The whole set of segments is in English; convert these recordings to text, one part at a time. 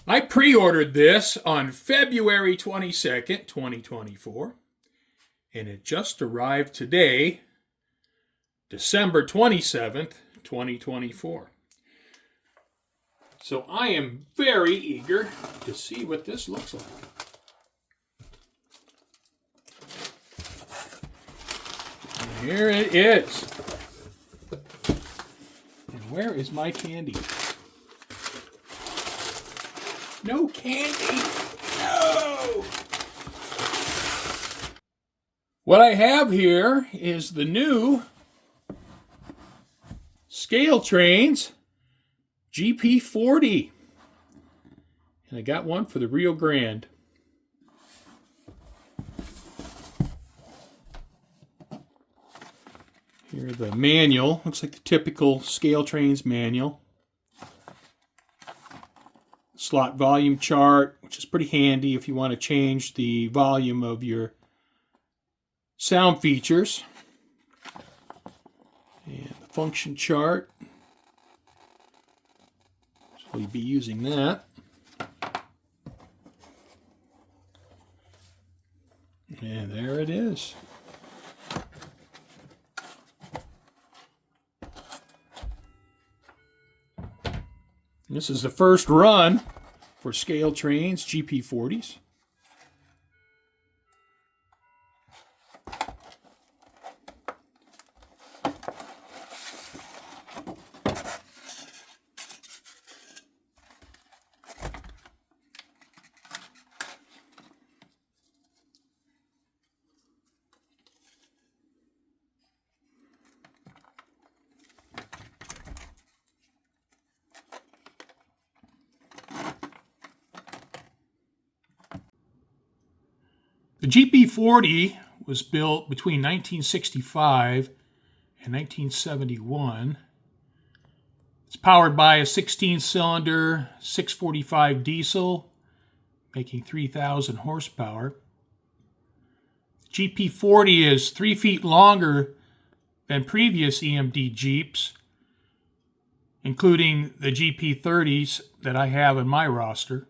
I pre-ordered this on February 22nd, 2024, and it just arrived today, December 27th, 2024. So I am very eager to see what this looks like. And here it is. And where is my candy? No candy. No! What I have here is the new Scale Trains GP40. And I got one for the Rio Grande. Here's the manual. Looks like the typical Scale Trains manual. Slot volume chart, which is pretty handy if you want to change the volume of your sound features. And the function chart. So we'll be using that. And there it is. This is the first run for Scale Trains GP40s. The GP40 was built between 1965 and 1971. It's powered by a 16-cylinder 645 diesel, making 3,000 horsepower. The GP40 is 3 feet longer than previous EMD Jeeps, including the GP30s that I have in my roster.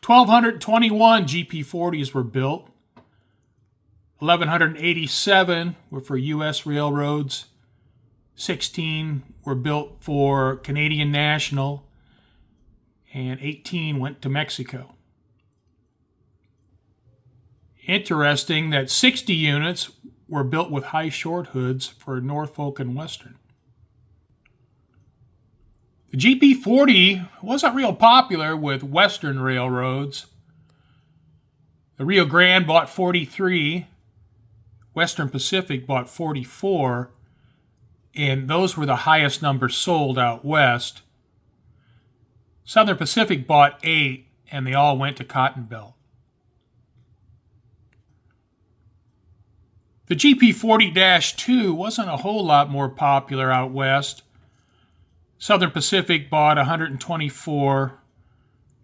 1,221 GP40s were built. 1,187 were for U.S. railroads. 16 were built for Canadian National. And 18 went to Mexico. Interesting that 60 units were built with high short hoods for Norfolk and Western. The GP40 wasn't real popular with Western railroads. The Rio Grande bought 43, Western Pacific bought 44, and those were the highest numbers sold out west. Southern Pacific bought 8, and they all went to Cotton Belt. The GP40-2 wasn't a whole lot more popular out west. Southern Pacific bought 124,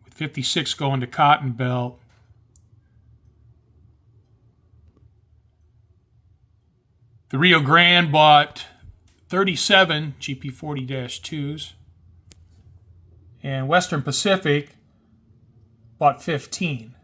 with 56 going to Cotton Belt. The Rio Grande bought 37 GP40-2s, and Western Pacific bought 15.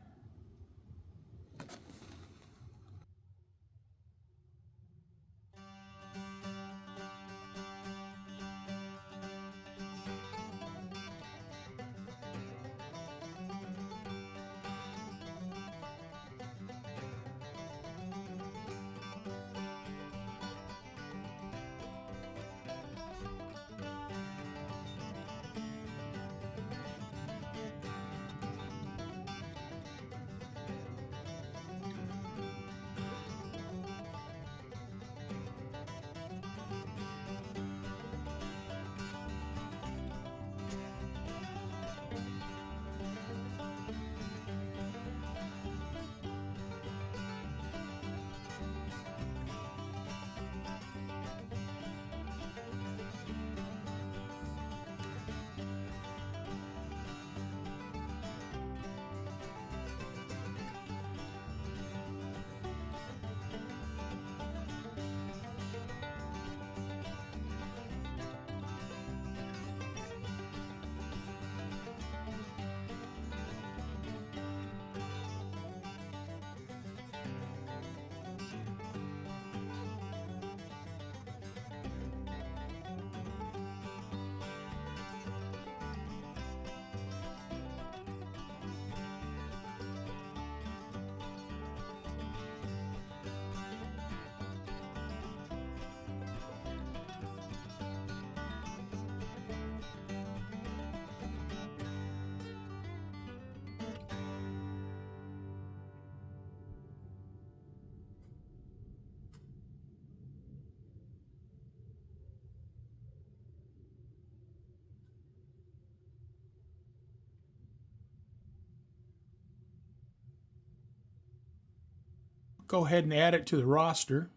go ahead and add it to the roster.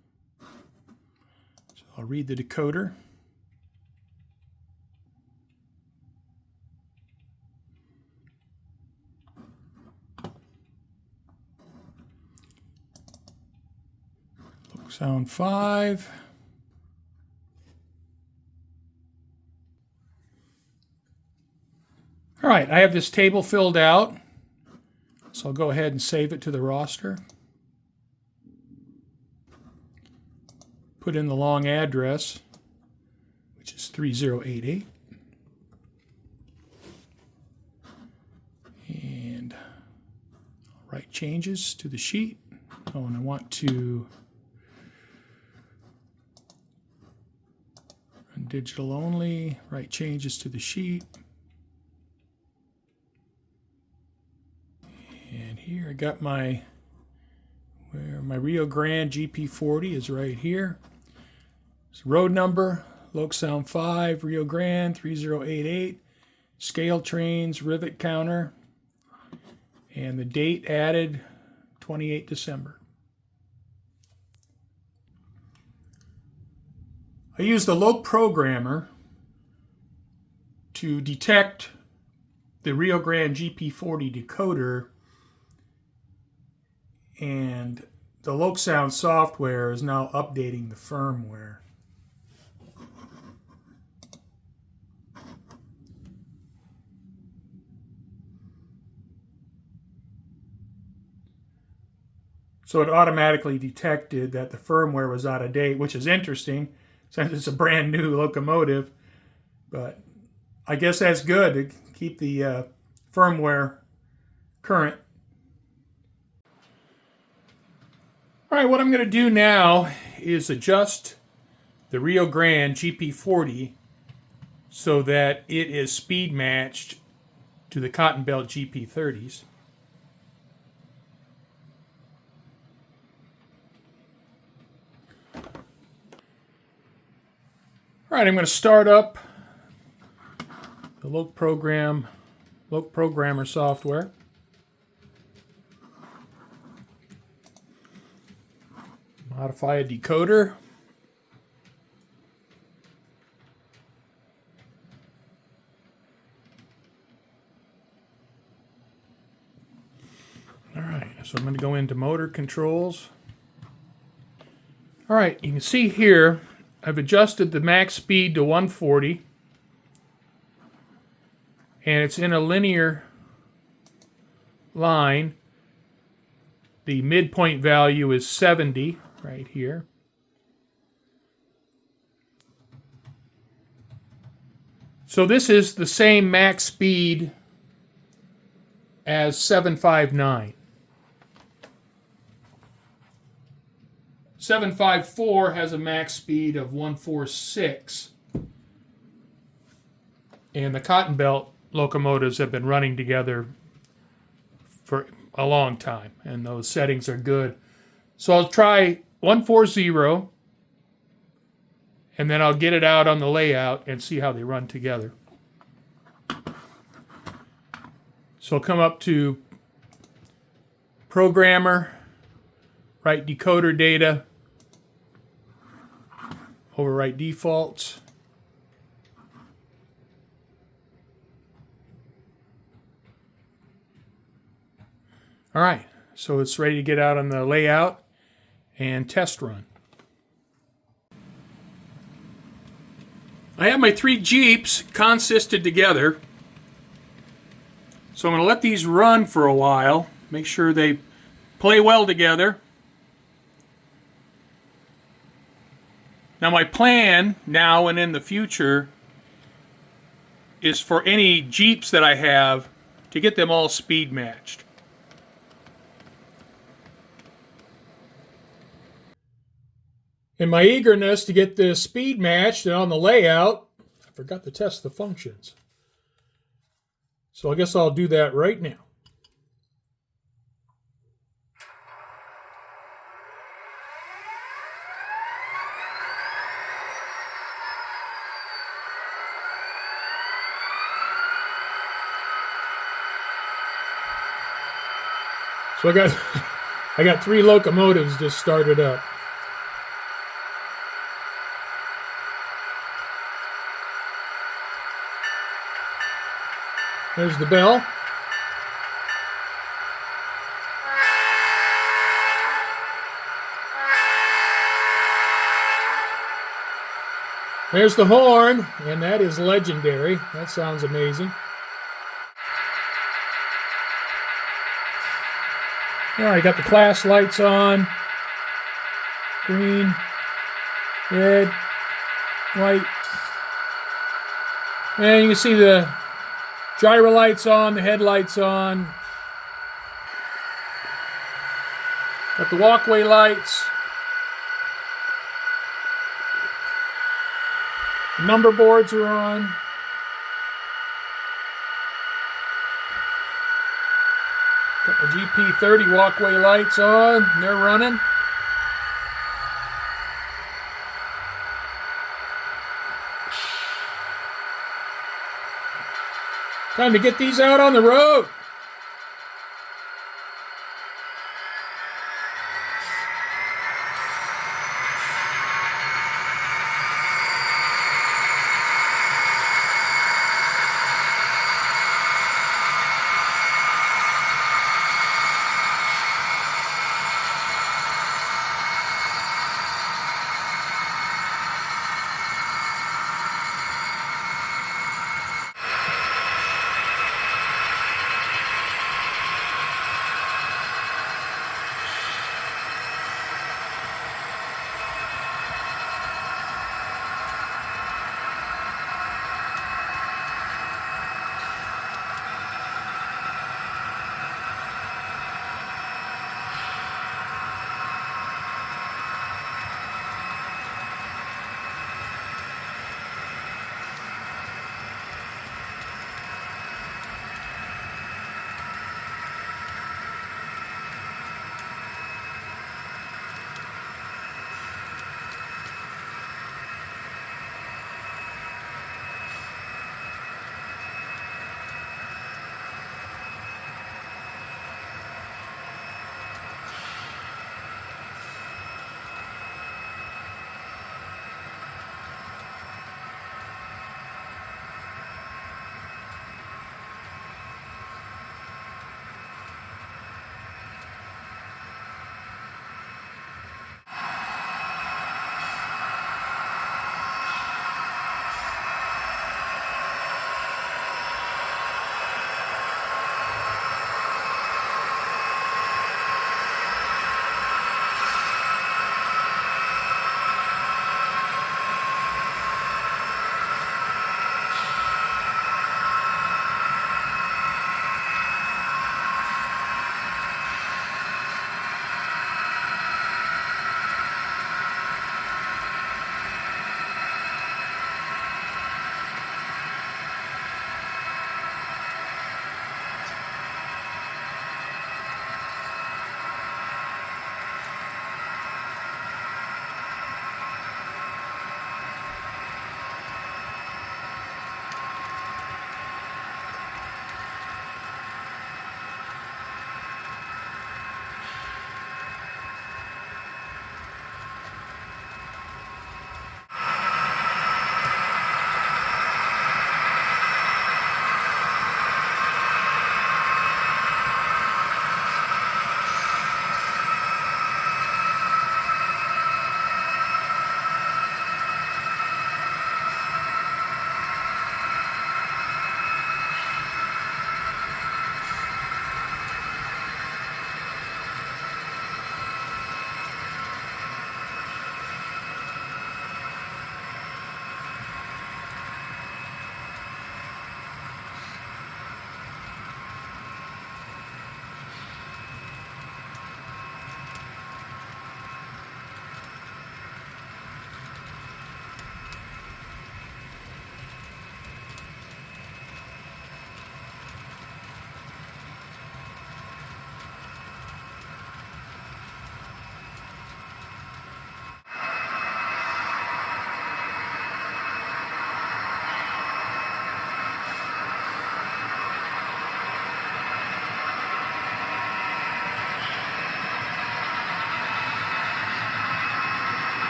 So I'll read the decoder. Sound 5. All right, I have this table filled out, so I'll go ahead and save it to the roster. Put in the long address, which is 3088. And I'll write changes to the sheet. Oh, and I want to run digital only, write changes to the sheet. And here I got my Rio Grande GP40 is right here. So road number, Lok Sound 5, Rio Grande 3088, scale trains, rivet counter, and the date added 28 December. I use the Lok Programmer to detect the Rio Grande GP40 decoder, and the Lok Sound software is now updating the firmware. So it automatically detected that the firmware was out of date, which is interesting since it's a brand new locomotive. But I guess that's good to keep the firmware current. All right, what I'm going to do now is adjust the Rio Grande GP40 so that it is speed matched to the Cotton Belt GP30s. All right, I'm going to start up the Lok Programmer software. Modify a decoder. All right, so I'm going to go into motor controls. All right, you can see here I've adjusted the max speed to 140, and it's in a linear line. The midpoint value is 70 right here. So this is the same max speed as 759. 754 has a max speed of 146. And the Cotton Belt locomotives have been running together for a long time, and those settings are good. So I'll try 140, and then I'll get it out on the layout and see how they run together. So I'll come up to Programmer, write decoder data, overwrite defaults. All right, so it's ready to get out on the layout and test run. I have my 3 Jeeps consisted together. So I'm going to let these run for a while, make sure they play well together. Now my plan now and in the future is for any Jeeps that I have to get them all speed matched. In my eagerness to get this speed matched and on the layout, I forgot to test the functions. So I guess I'll do that right now. So I got I got 3 locomotives just started up. There's the bell. There's the horn, and that is legendary. That sounds amazing. All right, got the class lights on. Green, red, white. And you can see the gyro lights on, the headlights on. Got the walkway lights. The number boards are on. Got the GP30 walkway lights on. They're running. Time to get these out on the road.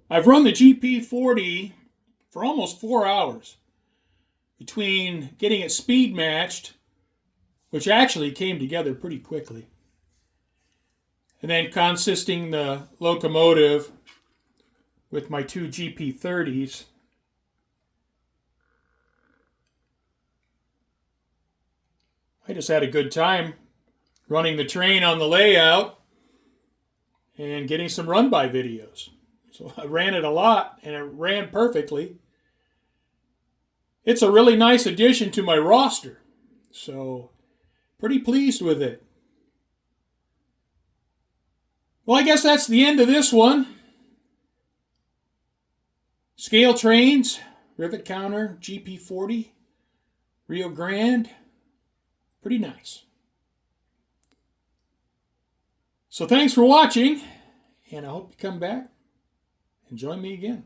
I've run the GP40 for almost 4 hours between getting it speed matched, which actually came together pretty quickly, and then consisting the Locomotive with my two GP30s. I just had a good time running the train on the layout and getting some run-by videos. So I ran it a lot, and it ran perfectly. It's a really nice addition to my roster, so pretty pleased with it. Well, I guess that's the end of this one. Scale trains, rivet counter, GP40, Rio Grande, pretty nice. So thanks for watching, and I hope you come back and join me again.